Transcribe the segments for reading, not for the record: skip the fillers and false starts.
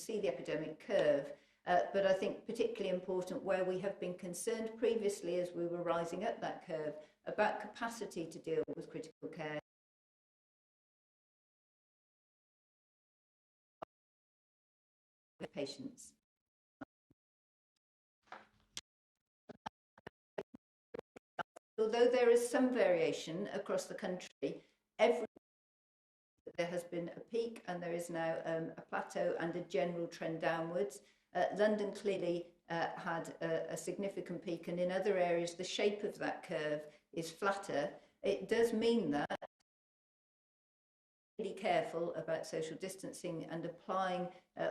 see the epidemic curve. But I think particularly important where we have been concerned previously as we were rising up that curve about capacity to deal with critical care. Patients. Although there is some variation across the country, there has been a peak and there is now a plateau and a general trend downwards. London clearly had a significant peak, and in other areas the shape of that curve is flatter. It does mean that really careful about social distancing and applying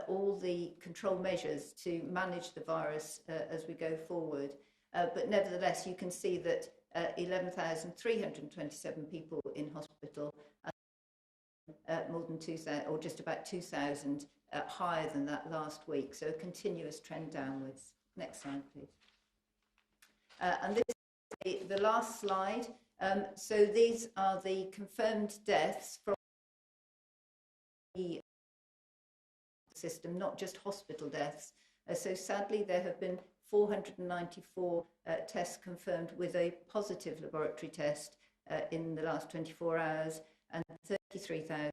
all the control measures to manage the virus as we go forward. But nevertheless, you can see that 11,327 people in hospital, more than 2,000, or just about 2,000 higher than that last week. So a continuous trend downwards. Next slide, please. And this is the last slide. So these are the confirmed deaths from the system, not just hospital deaths. So sadly, there have been 494 tests confirmed with a positive laboratory test in the last 24 hours, and 33,000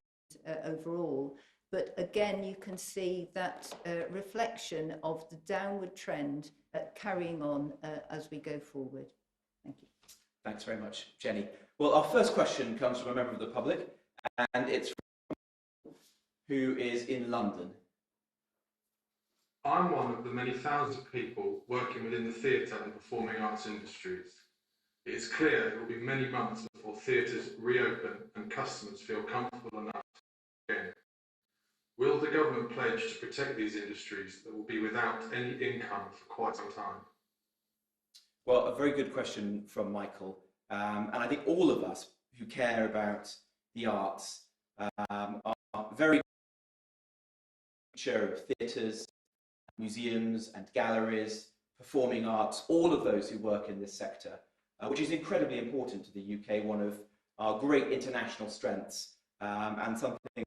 overall. But again, you can see that reflection of the downward trend carrying on as we go forward. Thank you. Thanks very much, Jenny. Well, our first question comes from a member of the public, and it's from who is in London. I'm one of the many thousands of people working within the theatre and performing arts industries. It is clear it will be many months before theatres reopen and customers feel comfortable enough to again. Will the government pledge to protect these industries that will be without any income for quite some time? Well, a very good question from Michael. And I think all of us who care about the arts are very sure of theatres, museums and galleries, performing arts, all of those who work in this sector, which is incredibly important to the UK, one of our great international strengths, and something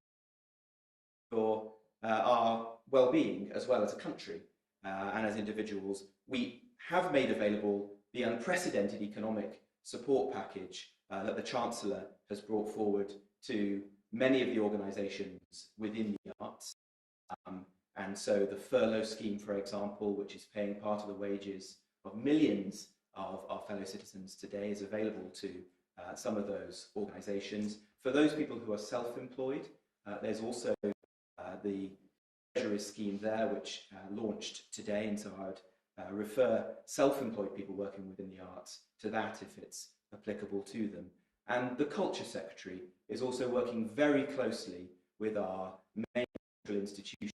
for our well-being as well as a country and as individuals. We have made available the unprecedented economic support package that the Chancellor has brought forward to many of the organisations within the arts. And so the furlough scheme, for example, which is paying part of the wages of millions of our fellow citizens today, is available to some of those organisations. For those people who are self-employed, there's also the Treasury scheme there, which launched today, and so I would refer self-employed people working within the arts to that if it's applicable to them. And the Culture Secretary is also working very closely with our main institutions.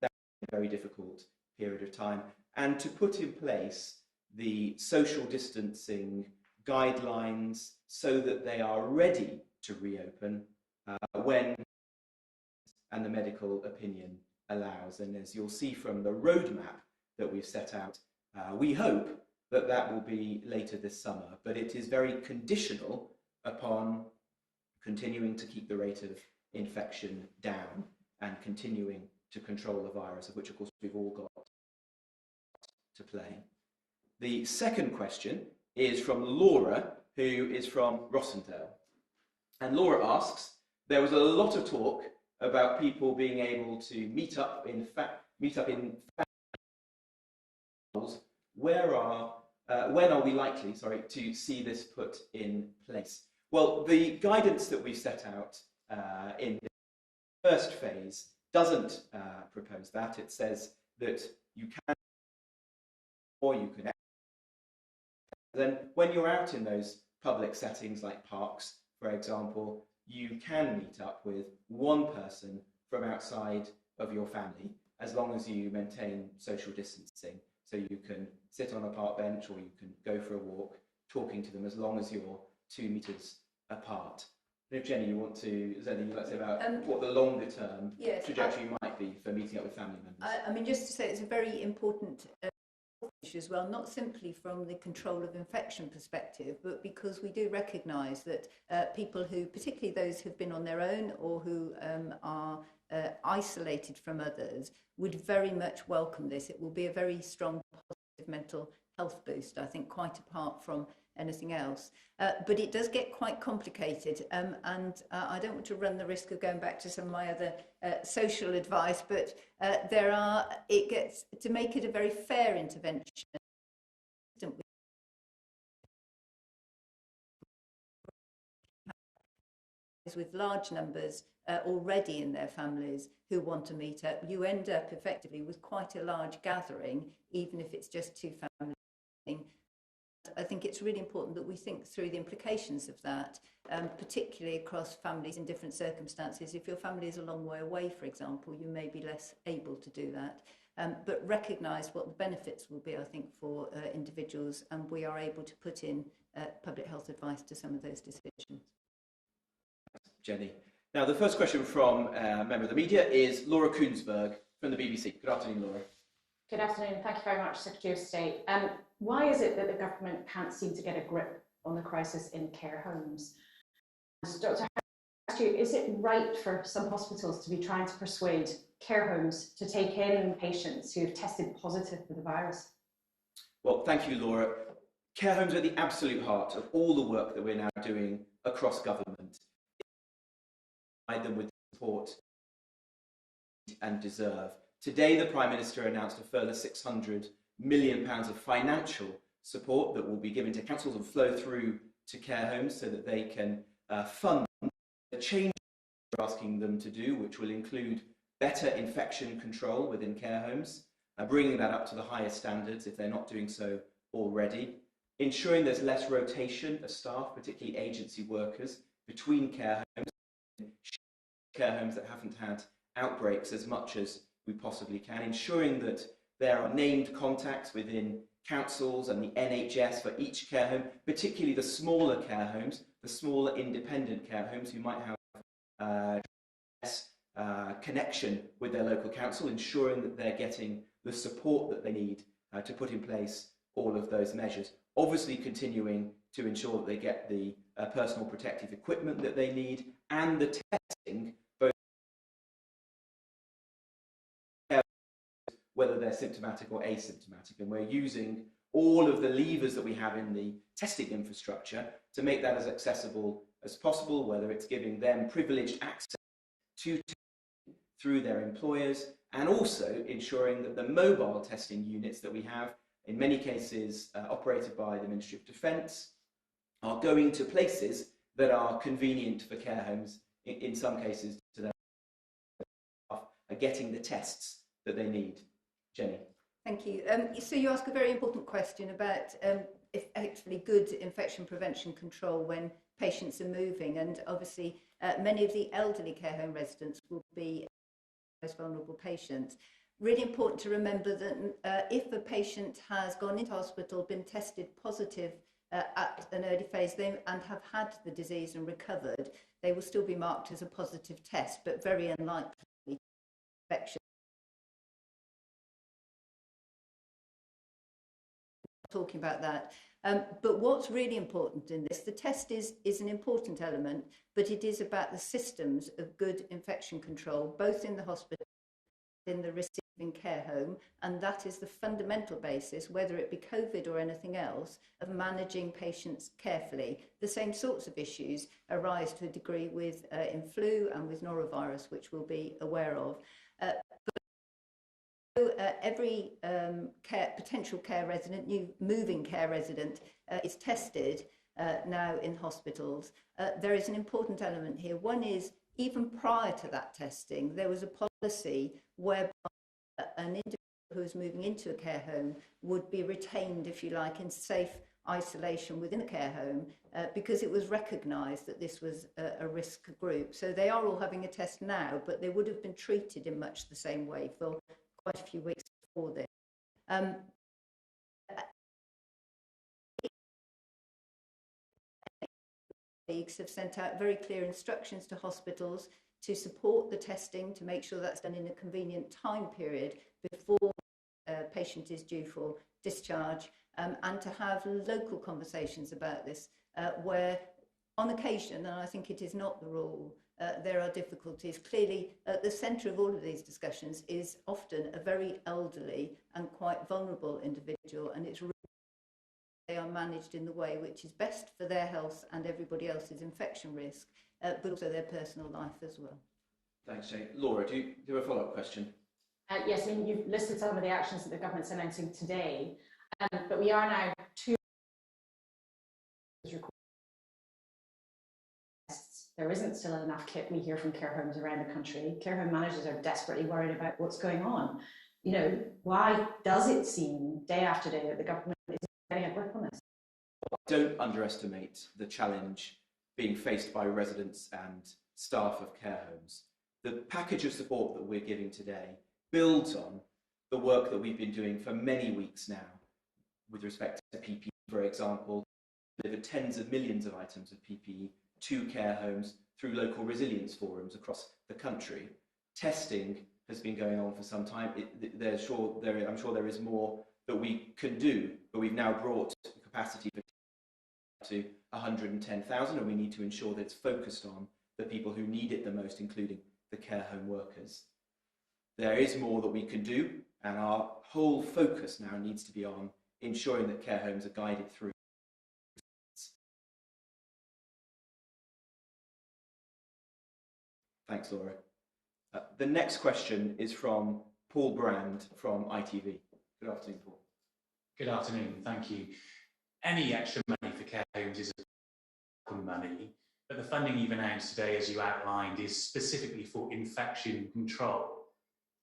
That's a very difficult period of time, and to put in place the social distancing guidelines so that they are ready to reopen when and the medical opinion allows. And as you'll see from the roadmap that we've set out, we hope that that will be later this summer, but it is very conditional upon continuing to keep the rate of infection down and continuing to control the virus, of which of course we've all got to play. The second question is from Laura, who is from Rossendale. And Laura asks, there was a lot of talk about people being able to meet up in when are we likely, to see this put in place? Well, the guidance that we've set out in the first phase doesn't propose that. It says that you can, or you can. Then when you're out in those public settings like parks, for example, you can meet up with one person from outside of your family, as long as you maintain social distancing. So you can sit on a park bench or you can go for a walk, talking to them, as long as you're 2 meters apart. And if Jenny, you want to, is there anything you'd like to say about what the longer term trajectory might be for meeting up with family members? I mean, just to say, it's a very important issue as well, not simply from the control of infection perspective, but because we do recognise that people who, particularly those who've been on their own or who are isolated from others, would very much welcome this. It will be a very strong positive mental health boost, I think, quite apart from anything else. But it does get quite complicated, and I don't want to run the risk of going back to some of my other social advice, but it gets, to make it a very fair intervention, with large numbers already in their families who want to meet up, you end up effectively with quite a large gathering, even if it's just two families. I think it's really important that we think through the implications of that, particularly across families in different circumstances. If your family is a long way away, for example, you may be less able to do that. But recognise what the benefits will be, I think, for individuals, and we are able to put in public health advice to some of those decisions. Jenny. Now, the first question from a member of the media is Laura Koonsberg from the BBC. Good afternoon, Laura. Good afternoon. Thank you very much, Secretary of State. Why is it that the government can't seem to get a grip on the crisis in care homes? And Dr. is it right for some hospitals to be trying to persuade care homes to take in patients who have tested positive for the virus? Well, thank you, Laura. Care homes are at the absolute heart of all the work that we're now doing across government. Provide them with support and deserve. Today, the Prime Minister announced a further £600 million of financial support that will be given to councils and flow through to care homes so that they can fund the change we're asking them to do, which will include better infection control within care homes, bringing that up to the highest standards if they're not doing so already, ensuring there's less rotation of staff, particularly agency workers, between care homes that haven't had outbreaks as much as we possibly can, ensuring that there are named contacts within councils and the NHS for each care home, particularly the smaller care homes, the smaller independent care homes who might have less connection with their local council, ensuring that they're getting the support that they need to put in place all of those measures. Obviously continuing to ensure that they get the personal protective equipment that they need and the testing, both whether they're symptomatic or asymptomatic. And we're using all of the levers that we have in the testing infrastructure to make that as accessible as possible, whether it's giving them privileged access to testing through their employers, and also ensuring that the mobile testing units that we have, in many cases operated by the Ministry of Defence, are going to places that are convenient for care homes, in some cases to their staff, are getting the tests that they need. Jenny. Thank you. So you ask a very important question about effectively good infection prevention control when patients are moving, and obviously many of the elderly care home residents will be most vulnerable patients. Really important to remember that if a patient has gone into hospital, been tested positive at an early phase and have had the disease and recovered, they will still be marked as a positive test, but very unlikely infection. Talking about that. But what's really important in this, the test is an important element, but it is about the systems of good infection control, both in the hospital and in the receiving care home, and that is the fundamental basis, whether it be COVID or anything else, of managing patients carefully. The same sorts of issues arise to a degree with in flu and with norovirus, which we'll be aware of. Every potential care resident, new moving care resident, is tested now in hospitals. There is an important element here. One is, even prior to that testing, there was a policy whereby an individual who was moving into a care home would be retained, if you like, in safe isolation within a care home because it was recognised that this was a risk group. So they are all having a test now, but they would have been treated in much the same way for quite a few weeks before this. Colleagues have sent out very clear instructions to hospitals to support the testing, to make sure that's done in a convenient time period before patient is due for discharge, and to have local conversations about this, where on occasion, and I think it is not the rule, there are difficulties. Clearly, at the centre of all of these discussions is often a very elderly and quite vulnerable individual, and it's really they are managed in the way which is best for their health and everybody else's infection risk, but also their personal life as well. Thanks, Jane. Laura, do you have a follow-up question? Yes, I mean, you've listed some of the actions that the government's announcing today, but we are now 2 there isn't still enough kit, we hear from care homes around the country. Care home managers are desperately worried about what's going on. You know, why does it seem day after day that the government is getting a grip on this? Don't underestimate the challenge being faced by residents and staff of care homes. The package of support that we're giving today builds on the work that we've been doing for many weeks now with respect to PPE, for example. Delivered tens of millions of items of PPE to care homes through local resilience forums across the country. Testing has been going on for some time. I'm sure there is more that we can do, but we've now brought the capacity to 110,000, and we need to ensure that it's focused on the people who need it the most, including the care home workers. There is more that we can do, and our whole focus now needs to be on ensuring that care homes are guided through. Thanks, Laura. The next question is from Paul Brand from ITV. Good afternoon, Paul. Good afternoon, thank you. Any extra money for care homes is money, but the funding you've announced today, as you outlined, is specifically for infection control.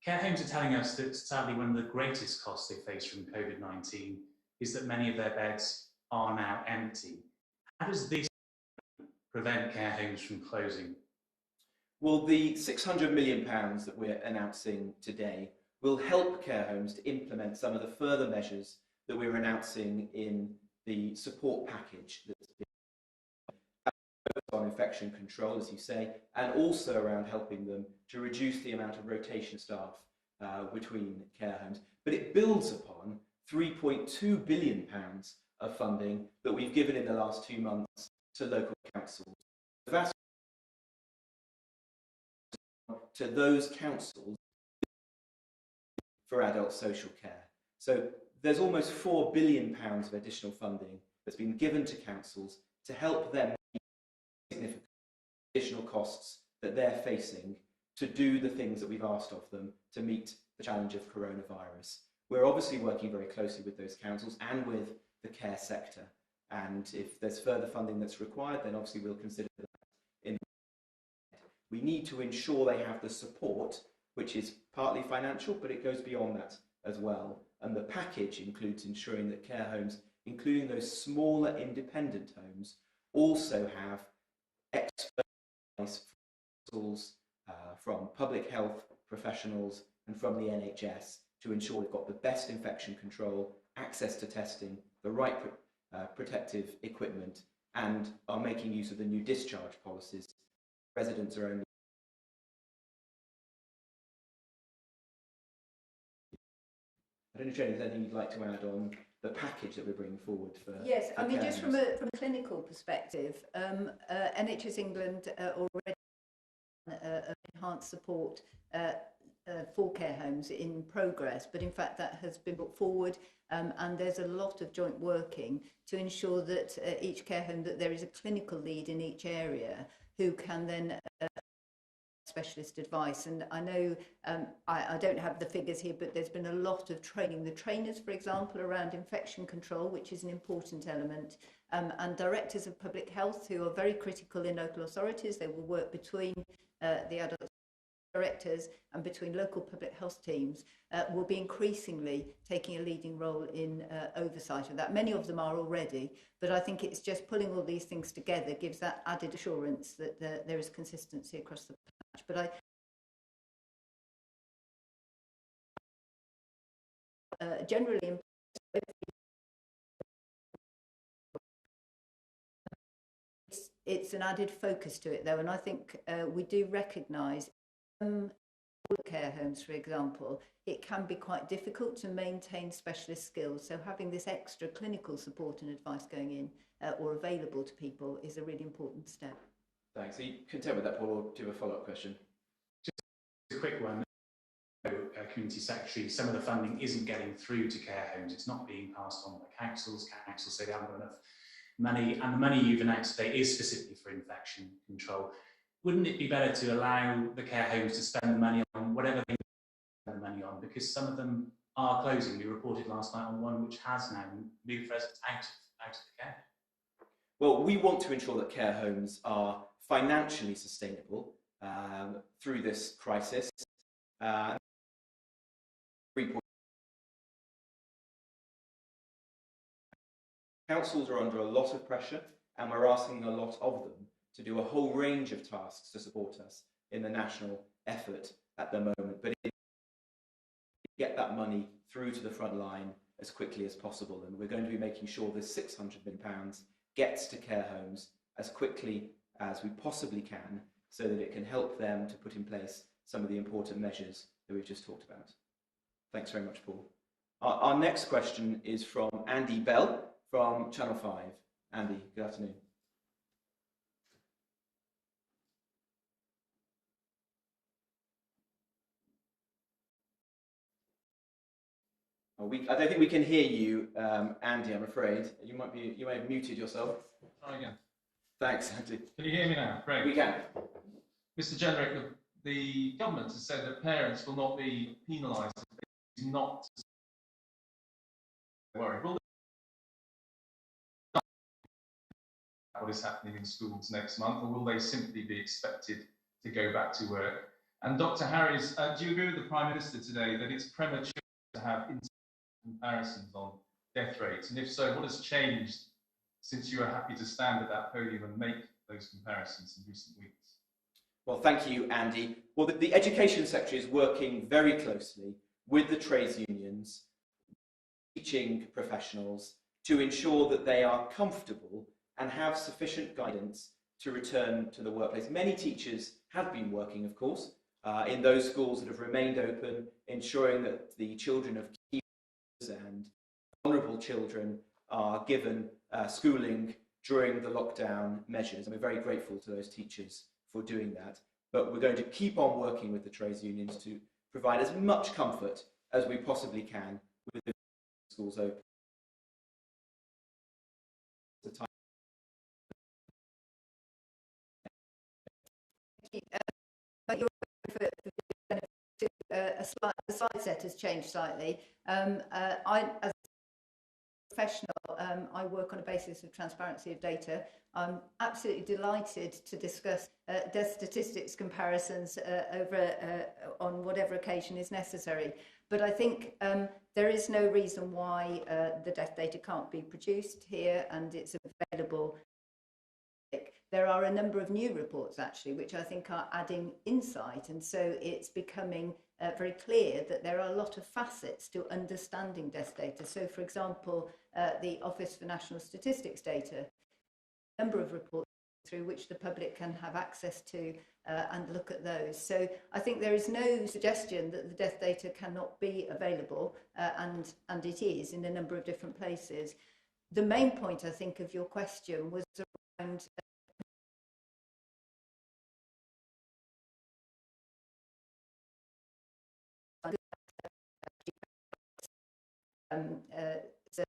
Care homes are telling us that sadly one of the greatest costs they face from COVID-19 is that many of their beds are now empty. How does this prevent care homes from closing? Well, the £600 million that we're announcing today will help care homes to implement some of the further measures that we're announcing in the support package that's been on infection control, as you say, and also around helping them to reduce the amount of rotation staff between care homes. But it builds upon £3.2 billion of funding that we've given in the last 2 months to local councils. The vast to those councils for adult social care. So there's almost £4 billion of additional funding that's been given to councils to help them meet significant additional costs that they're facing to do the things that we've asked of them to meet the challenge of coronavirus. We're obviously working very closely with those councils and with the care sector. And if there's further funding that's required, then obviously we'll consider that. We need to ensure they have the support, which is partly financial, but it goes beyond that as well. And the package includes ensuring that care homes, including those smaller independent homes, also have expert advice from public health professionals and from the NHS to ensure we've got the best infection control, access to testing, the right protective equipment, and are making use of the new discharge policies. Residents are only. I don't know, Jenny, is there anything you'd like to add on the package that we're bringing forward for? Yes, for I mean, care just homes? from a clinical perspective, NHS England already enhanced support for care homes in progress, but in fact that has been brought forward, and there's a lot of joint working to ensure that each care home, that there is a clinical lead in each area who can then specialist advice. And I know I don't have the figures here, but there's been a lot of training. The trainers, for example, around infection control, which is an important element, and directors of public health who are very critical in local authorities. They will work between the adult directors and between local public health teams, will be increasingly taking a leading role in oversight of that. Many of them are already, but I think it's just pulling all these things together gives that added assurance that there is consistency across the patch. But generally, it's an added focus to it, though, and I think we do recognise care homes, for example, it can be quite difficult to maintain specialist skills. So having this extra clinical support and advice going in or available to people is a really important step. Thanks. Are you content with that, Paul, or do you have a follow-up question? Just a quick one. Community Secretary, some of the funding isn't getting through to care homes. It's not being passed on by councils. Councils say they haven't got enough money, and the money you've announced today is specifically for infection control. Wouldn't it be better to allow the care homes to spend the money on whatever they spend the money on? Because some of them are closing. We reported last night on one which has now moved residents out of the care. Well, we want to ensure that care homes are financially sustainable through this crisis. Councils are under a lot of pressure, and we're asking a lot of them to do a whole range of tasks to support us in the national effort at the moment, but get that money through to the front line as quickly as possible. And we're going to be making sure this £600 million gets to care homes as quickly as we possibly can, so that it can help them to put in place some of the important measures that we've just talked about. Thanks very much, Paul. Our next question is from Andy Bell from Channel 5. Andy, good afternoon. I don't think we can hear you, Andy, I'm afraid. You may have muted yourself. Try again. Thanks, Andy. Can you hear me now? Great. We can. Mr. Jenrick, the government has said that parents will not be penalised if they do not worry. Will they what is happening in schools next month, or will they simply be expected to go back to work? And Dr. Harries, do you agree with the Prime Minister today that it's premature to have comparisons on death rates? And if so, what has changed since you were happy to stand at that podium and make those comparisons in recent weeks? Well, thank you, Andy. Well, the Education Secretary is working very closely with the trades unions, teaching professionals, to ensure that they are comfortable and have sufficient guidance to return to the workplace. Many teachers have been working, of course, in those schools that have remained open, ensuring that the children of key and vulnerable children are given schooling during the lockdown measures. And we're very grateful to those teachers for doing that. But we're going to keep on working with the trades unions to provide as much comfort as we possibly can with the schools open. The slide set has changed slightly. As a professional, I work on a basis of transparency of data. I'm absolutely delighted to discuss death statistics comparisons on whatever occasion is necessary. But I think there is no reason why the death data can't be produced here, and it's available. There are a number of new reports, actually, which I think are adding insight, and so it's becoming very clear that there are a lot of facets to understanding death data. So, for example, the Office for National Statistics data, a number of reports through which the public can have access to and look at those. So I think there is no suggestion that the death data cannot be available, and it is in a number of different places. The main point, I think, of your question was around so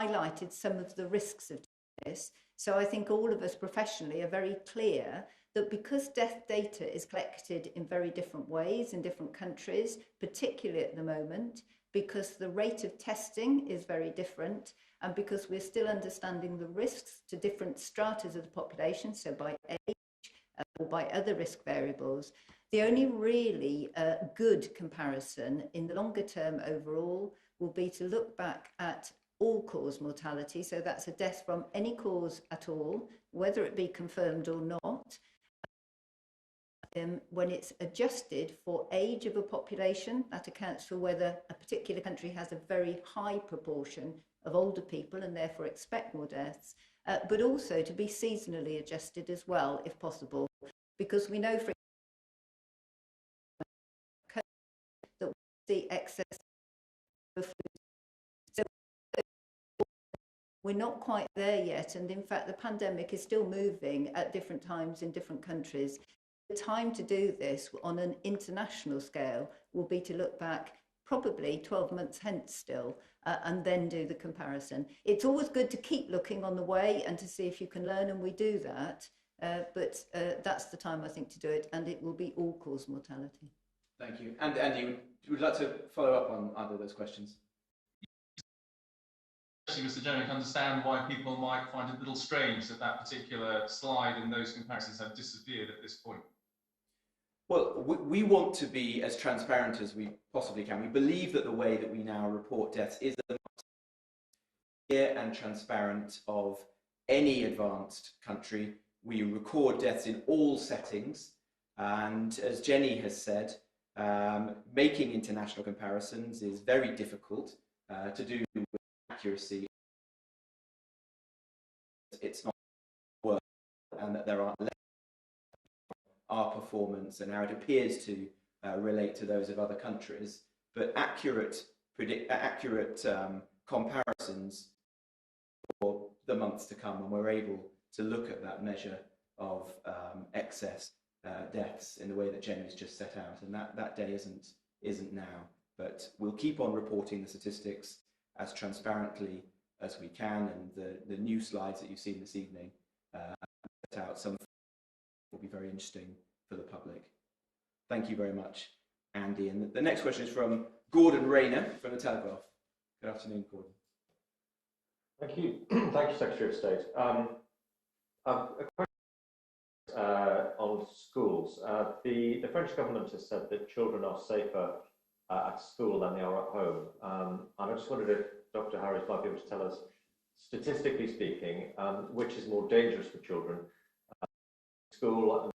highlighted some of the risks of this. So I think all of us professionally are very clear that because death data is collected in very different ways in different countries, particularly at the moment, because the rate of testing is very different, and because we're still understanding the risks to different stratas of the population, so by age or by other risk variables, the only really good comparison in the longer term overall will be to look back at all-cause mortality, so that's a death from any cause at all, whether it be confirmed or not, when it's adjusted for age of a population. That accounts for whether a particular country has a very high proportion of older people and therefore expect more deaths, but also to be seasonally adjusted as well, if possible, because we know, for see excess of food. So we're not quite there yet, and in fact the pandemic is still moving at different times in different countries. The time to do this on an international scale will be to look back probably 12 months hence still, and then do the comparison. It's always good to keep looking on the way and to see if you can learn, and we do that, but that's the time I think to do it, and it will be all-cause mortality. Thank you. And Andy, would you like to follow up on either of those questions? Mr. Jenrick, understand why people might find it a little strange that that particular slide and those comparisons have disappeared at this point. Well, we want to be as transparent as we possibly can. We believe that the way that we now report deaths is the most clear and transparent of any advanced country. We record deaths in all settings, and as Jenny has said, making international comparisons is very difficult to do with accuracy. It's not work, and that there are less our performance and how it appears to relate to those of other countries, but accurate comparisons for the months to come, and we're able to look at that measure of excess deaths in the way that Jenny's just set out, and that day isn't now, but we'll keep on reporting the statistics as transparently as we can, and the new slides that you've seen this evening set out some will be very interesting for the public. Thank you very much, Andy. And the next question is from Gordon Rayner from the Telegraph. Good afternoon, Gordon. Thank you. Thank you, Secretary of State. A question on schools. The French government has said that children are safer at school than they are at home. And I just wondered if Dr. Harris might be able to tell us, statistically speaking, which is more dangerous for children, school and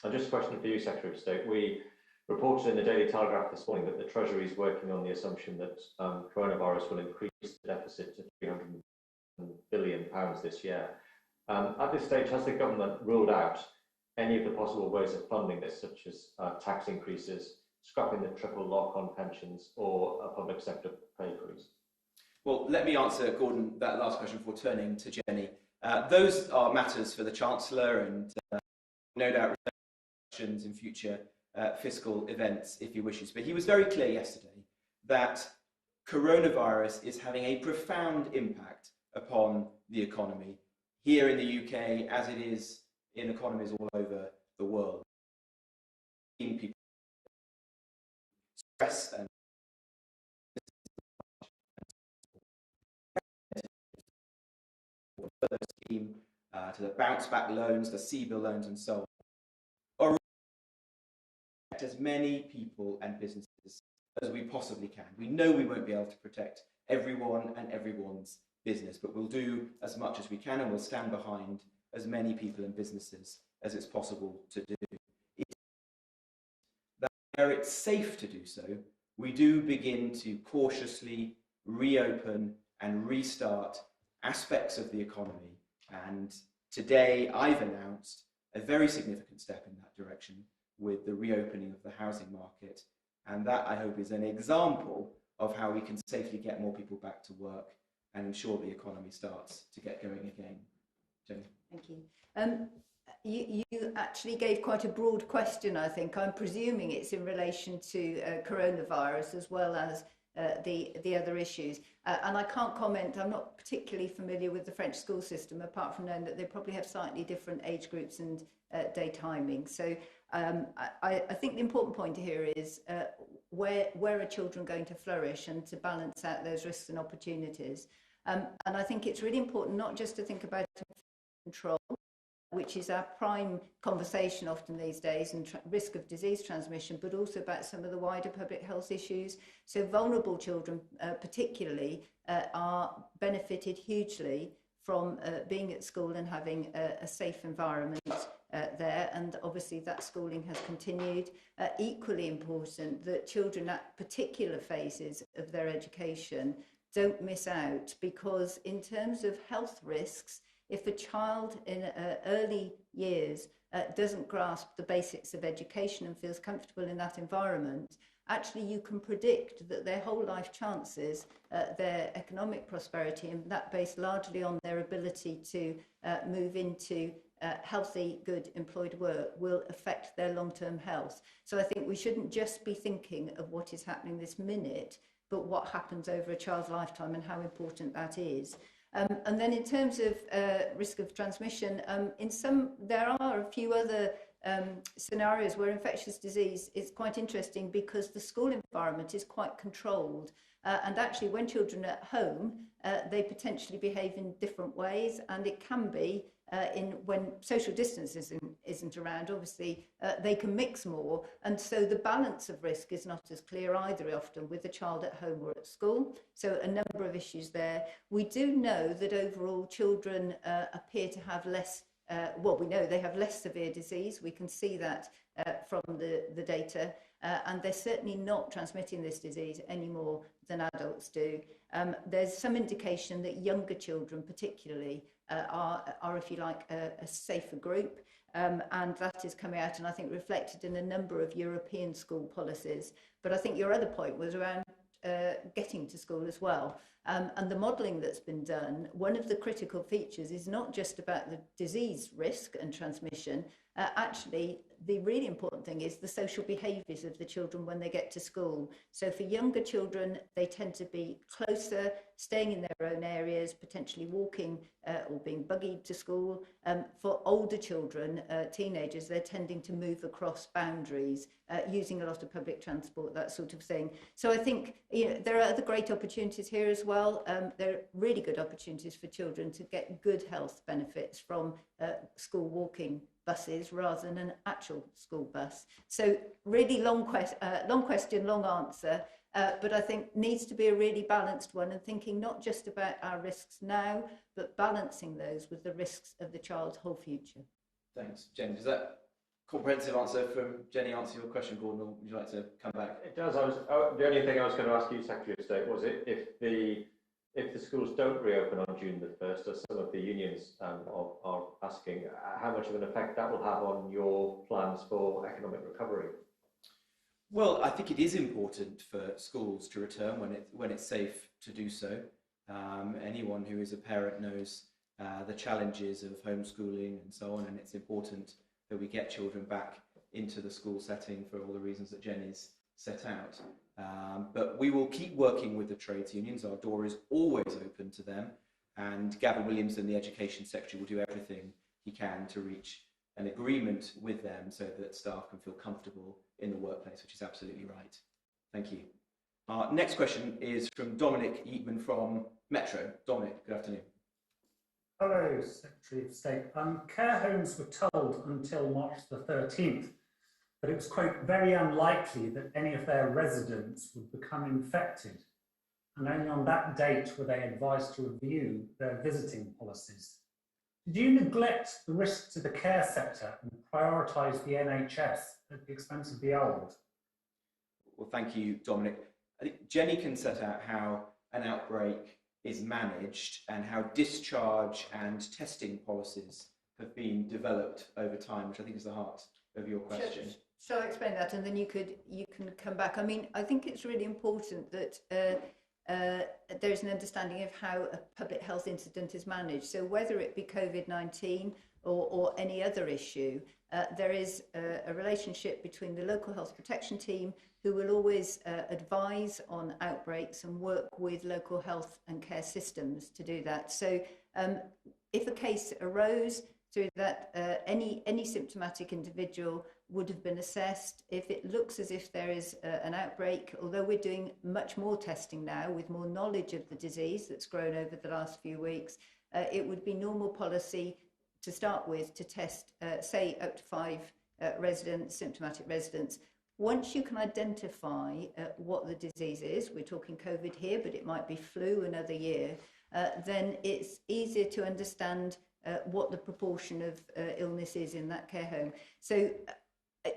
and just a question for you, Secretary of State. We reported in the Daily Telegraph this morning that the Treasury is working on the assumption that coronavirus will increase the deficit to £300 billion this year. At this stage, has the government ruled out any of the possible ways of funding this, such as tax increases, scrapping the triple lock on pensions, or a public sector pay freeze? Well, let me answer, Gordon, that last question before turning to Jenny. Those are matters for the Chancellor, and no doubt reflections in future fiscal events if he wishes. But he was very clear yesterday that coronavirus is having a profound impact upon the economy here in the UK, as it is in economies all over the world. People stress and scheme to the bounce back loans, the CBIL loans, and so on, or as many people and businesses as we possibly can. We know we won't be able to protect everyone and everyone's business, but we'll do as much as we can, and we'll stand behind as many people and businesses as it's possible to do. Where it's safe to do so, we do begin to cautiously reopen and restart aspects of the economy. And today I've announced a very significant step in that direction with the reopening of the housing market. And that, I hope, is an example of how we can safely get more people back to work and ensure the economy starts to get going again. Jenny. Thank you. You actually gave quite a broad question, I think. I'm presuming it's in relation to coronavirus as well as the other issues. And I can't comment, I'm not particularly familiar with the French school system, apart from knowing that they probably have slightly different age groups and day timing. So I think the important point here is where are children going to flourish, and to balance out those risks and opportunities. And I think it's really important not just to think about control, which is our prime conversation often these days, and risk of disease transmission, but also about some of the wider public health issues. So vulnerable children particularly are benefited hugely from being at school and having a safe environment there, and obviously that schooling has continued. Equally important that children at particular phases of their education don't miss out, because in terms of health risks, if a child in early years doesn't grasp the basics of education and feels comfortable in that environment, actually you can predict that their whole life chances, their economic prosperity, and that based largely on their ability to move into healthy, good employed work, will affect their long-term health. So I think we shouldn't just be thinking of what is happening this minute, but what happens over a child's lifetime and how important that is. And then in terms of risk of transmission, there are a few other scenarios where infectious disease is quite interesting because the school environment is quite controlled. And actually, when children are at home, they potentially behave in different ways, and it can be when social distance isn't around, obviously, they can mix more. And so the balance of risk is not as clear either often with the child at home or at school. So a number of issues there. We do know that overall children appear to have less, we know they have less severe disease. We can see that from the data. And they're certainly not transmitting this disease any more than adults do. There's some indication that younger children particularly are, if you like, a safer group. And that is coming out and I think reflected in a number of European school policies. But I think your other point was around getting to school as well. And the modelling that's been done, one of the critical features is not just about the disease risk and transmission. Actually, the really important thing is the social behaviours of the children when they get to school. So for younger children, they tend to be closer, staying in their own areas, potentially walking or being buggied to school. For older children, teenagers, they're tending to move across boundaries, using a lot of public transport, that sort of thing. So I think there are other great opportunities here as well. There are really good opportunities for children to get good health benefits from school walking buses rather than an actual school bus. So really long question, long answer, but I think needs to be a really balanced one and thinking not just about our risks now, but balancing those with the risks of the child's whole future. Thanks, Jen. Does that comprehensive answer from Jenny answer your question, Gordon, or would you like to come back? It does. The only thing I was going to ask you, Secretary of State, was if the schools don't reopen on June the 1st, as some of the unions are asking, how much of an effect that will have on your plans for economic recovery? Well, I think it is important for schools to return when it's safe to do so. Anyone who is a parent knows the challenges of homeschooling and so on, and it's important that we get children back into the school setting for all the reasons that Jenny's set out. But we will keep working with the trades unions. Our door is always open to them, and Gavin Williamson, the Education Secretary, will do everything he can to reach an agreement with them so that staff can feel comfortable in the workplace, which is absolutely right. Thank you. Our next question is from Dominic Yeatman from Metro. Dominic, good afternoon. Hello, Secretary of State. Care homes were told until March the 13th that it was, quote, very unlikely that any of their residents would become infected. And only on that date were they advised to review their visiting policies. Did you neglect the risk to the care sector and prioritise the NHS at the expense of the old? Well, thank you, Dominic. I think Jenny can set out how an outbreak is managed and how discharge and testing policies have been developed over time, which I think is the heart of your question. Shall I explain that, and then you can come back? I mean, I think it's really important that there's an understanding of how a public health incident is managed. So whether it be COVID-19 or any other issue, there is a relationship between the local health protection team, who will always advise on outbreaks and work with local health and care systems to do that. So if a case arose through that, any symptomatic individual would have been assessed. If it looks as if there is an outbreak, although we're doing much more testing now with more knowledge of the disease that's grown over the last few weeks, it would be normal policy to start with to test, say, up to 5 residents, symptomatic residents. Once you can identify what the disease is, we're talking COVID here, but it might be flu another year, then it's easier to understand what the proportion of illness is in that care home. So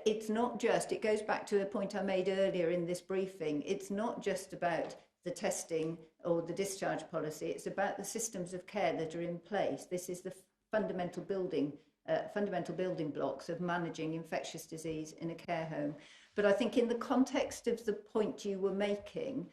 it's not just, it goes back to a point I made earlier in this briefing, it's not just about the testing or the discharge policy. It's about the systems of care that are in place. This is the fundamental building blocks of managing infectious disease in a care home. But I think in the context of the point you were making,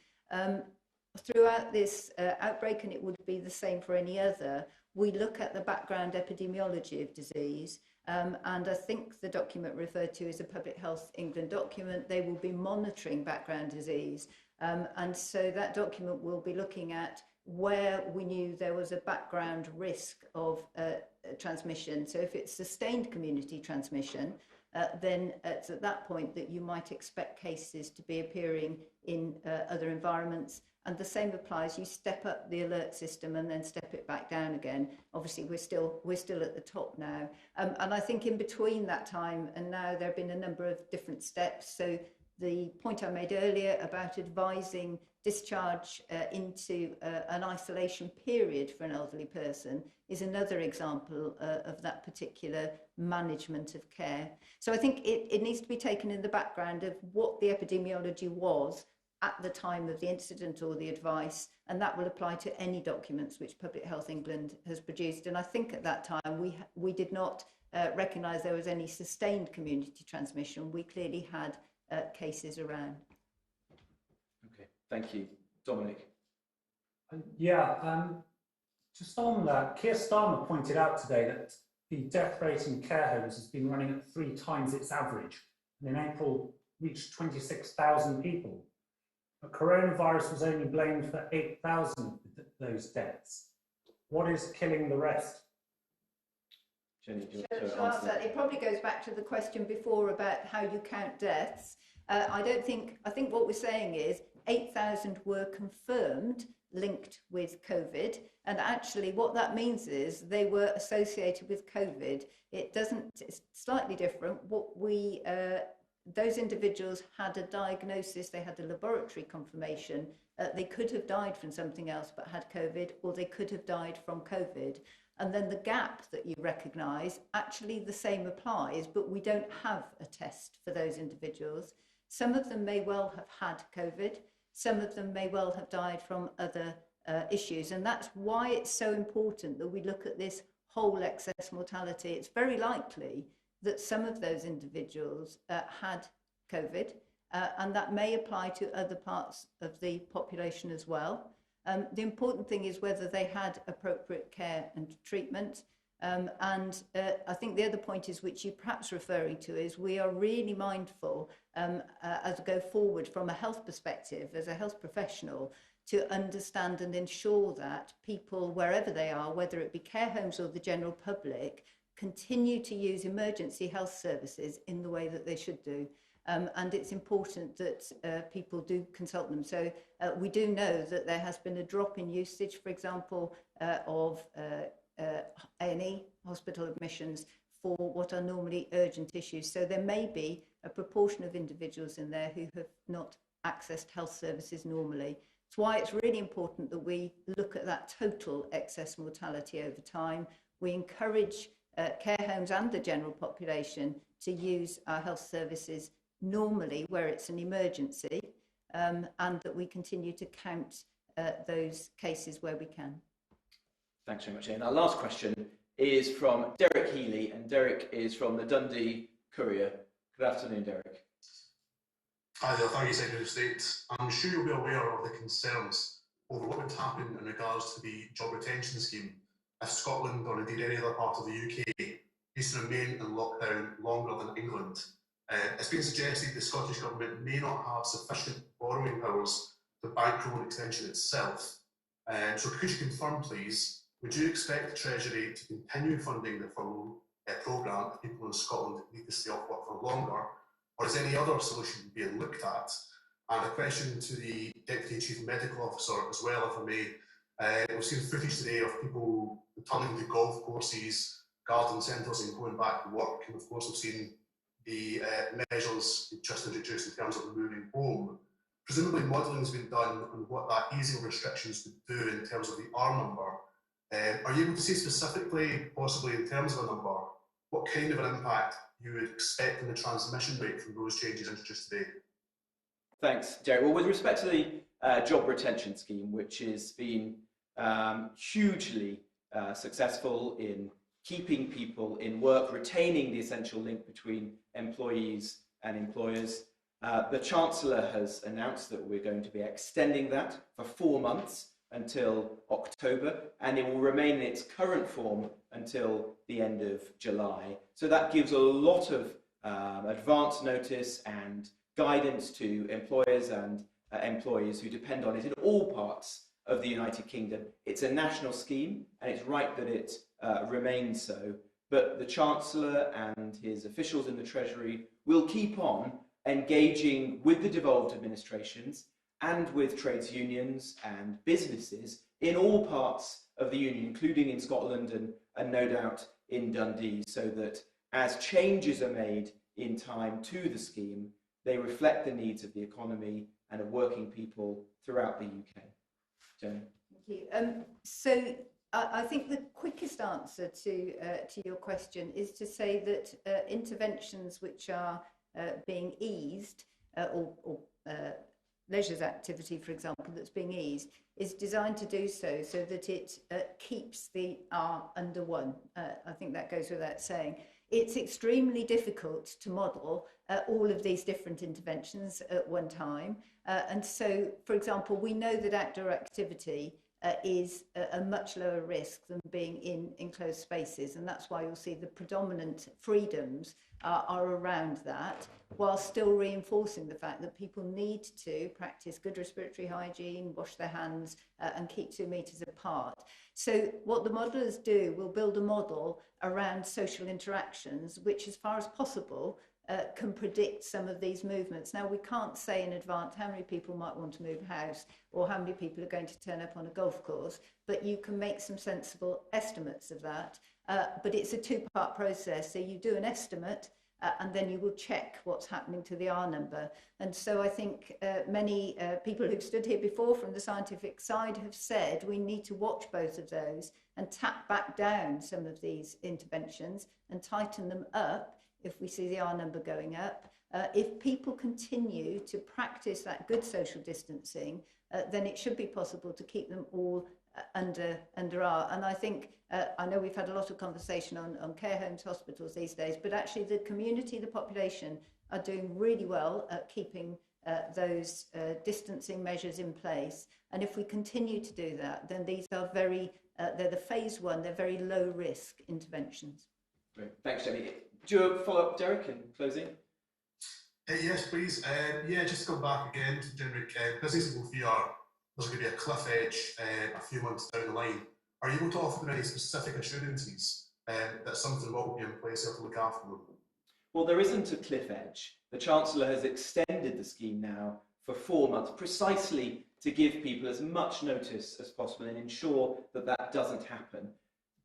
throughout this outbreak, and it would be the same for any other, we look at the background epidemiology of disease, and I think the document referred to is a Public Health England document. They will be monitoring background disease, and so that document will be looking at where we knew there was a background risk of transmission. So if it's sustained community transmission, then it's at that point that you might expect cases to be appearing in other environments. And the same applies. You step up the alert system and then step it back down again. Obviously, we're still at the top now. And I think in between that time and now, there have been a number of different steps. So the point I made earlier about advising discharge into an isolation period for an elderly person is another example of that particular management of care. So I think it needs to be taken in the background of what the epidemiology was at the time of the incident or the advice, and that will apply to any documents which Public Health England has produced. And I think at that time we did not recognise there was any sustained community transmission. We clearly had cases around. Okay, thank you. Dominic. Just on that, Keir Starmer pointed out today that the death rate in care homes has been running at 3 times its average, and in April reached 26,000 people. But coronavirus was only blamed for 8,000 of those deaths. What is killing the rest? Jenny, do you Shall want to I answer answer that? that? It probably goes back to the question before about how you count deaths. I think what we're saying is 8,000 were confirmed linked with COVID, and actually what that means is they were associated with COVID. It's slightly different. Those individuals had a diagnosis, they had a laboratory confirmation. They could have died from something else but had COVID, or they could have died from COVID. And then the gap that you recognise, actually the same applies, but we don't have a test for those individuals. Some of them may well have had COVID. Some of them may well have died from other issues. And that's why it's so important that we look at this whole excess mortality. It's very likely that some of those individuals had COVID, and that may apply to other parts of the population as well. The important thing is whether they had appropriate care and treatment. And I think the other point is, which you're perhaps referring to, is we are really mindful as we go forward from a health perspective, as a health professional, to understand and ensure that people, wherever they are, whether it be care homes or the general public, continue to use emergency health services in the way that they should do. And it's important that people do consult them. So we do know that there has been a drop in usage, for example, of A&E, hospital admissions, for what are normally urgent issues. So there may be a proportion of individuals in there who have not accessed health services normally. It's why it's really important that we look at that total excess mortality over time. We encourage care homes and the general population to use our health services normally where it's an emergency, and that we continue to count those cases where we can. Thanks very much, Ian. Our last question is from Derek Healy, and Derek is from the Dundee Courier. Good afternoon, Derek. Hi there, thank you, Secretary of State. I'm sure you'll be aware of the concerns over what would happen in regards to the job retention scheme if Scotland, or indeed any other part of the UK, is to remain in lockdown longer than England. It's been suggested the Scottish Government may not have sufficient borrowing powers to bankroll an extension itself. So could you confirm, please, would you expect the Treasury to continue funding the furlough programme if people in Scotland need to stay off work for longer, or is any other solution being looked at? And a question to the Deputy Chief Medical Officer as well, if I may. We've seen footage today of people returning to golf courses, garden centres and going back to work. And of course, we've seen the measures just introduced in terms of moving home. Presumably modelling has been done on what that easing of restrictions would do in terms of the R number. Are you able to say specifically, possibly in terms of a number, what kind of an impact you would expect in the transmission rate from those changes introduced today? Thanks, Derek. Well, with respect to the job retention scheme, which has been hugely successful in keeping people in work, retaining the essential link between employees and employers. The Chancellor has announced that we're going to be extending that for 4 months until October, and it will remain in its current form until the end of July. So that gives a lot of advance notice and guidance to employers and employees who depend on it in all parts of the United Kingdom. It's a national scheme, and it's right that it remains so. But the Chancellor and his officials in the Treasury will keep on engaging with the devolved administrations and with trades unions and businesses in all parts of the Union, including in Scotland and no doubt in Dundee, so that as changes are made in time to the scheme, they reflect the needs of the economy and of working people throughout the UK. Jenny. Thank you. So I think the quickest answer to your question is to say that interventions which are being eased or leisure activity, for example, that's being eased, is designed to do so that it keeps the R under 1. I think that goes without saying. It's extremely difficult to model all of these different interventions at one time. And so, for example, we know that outdoor activity is a much lower risk than being in enclosed spaces. And that's why you'll see the predominant freedoms are around that, while still reinforcing the fact that people need to practice good respiratory hygiene, wash their hands, and keep 2 meters apart. So what the modelers do, will build a model around social interactions, which as far as possible can predict some of these movements. Now, we can't say in advance how many people might want to move house or how many people are going to turn up on a golf course, but you can make some sensible estimates of that. But it's a 2-part process. So you do an estimate and then you will check what's happening to the R number. And so I think many people who've stood here before from the scientific side have said we need to watch both of those and tap back down some of these interventions and tighten them up if we see the R number going up. If people continue to practice that good social distancing, then it should be possible to keep them all under R. And I think, I know we've had a lot of conversation on care homes, hospitals these days, but actually the community, the population are doing really well at keeping those distancing measures in place. And if we continue to do that, then these are they're the phase 1, they're very low risk interventions. Great. Thanks, Jenny. Do you follow up, Derek, in closing? Yes, please. Just to go back again to Jenrick, businesses will fear there's going to be a cliff edge a few months down the line. Are you able to offer them any specific assurances that something will be in place to look after them? Well, there isn't a cliff edge. The Chancellor has extended the scheme now for 4 months, precisely to give people as much notice as possible and ensure that that doesn't happen.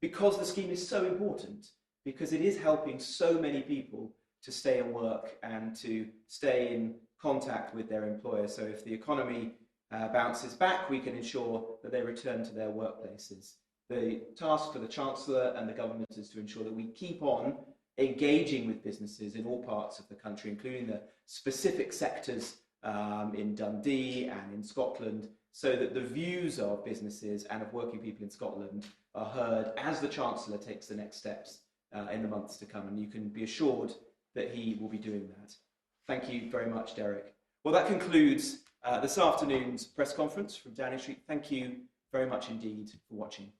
Because the scheme is so important, because it is helping so many people to stay and work and to stay in contact with their employer. So if the economy bounces back, we can ensure that they return to their workplaces. The task for the Chancellor and the government is to ensure that we keep on engaging with businesses in all parts of the country, including the specific sectors in Dundee and in Scotland, so that the views of businesses and of working people in Scotland are heard as the Chancellor takes the next steps in the months to come. And you can be assured that he will be doing that. Thank you very much, Derek. Well, that concludes this afternoon's press conference from Downing Street. Thank you very much indeed for watching.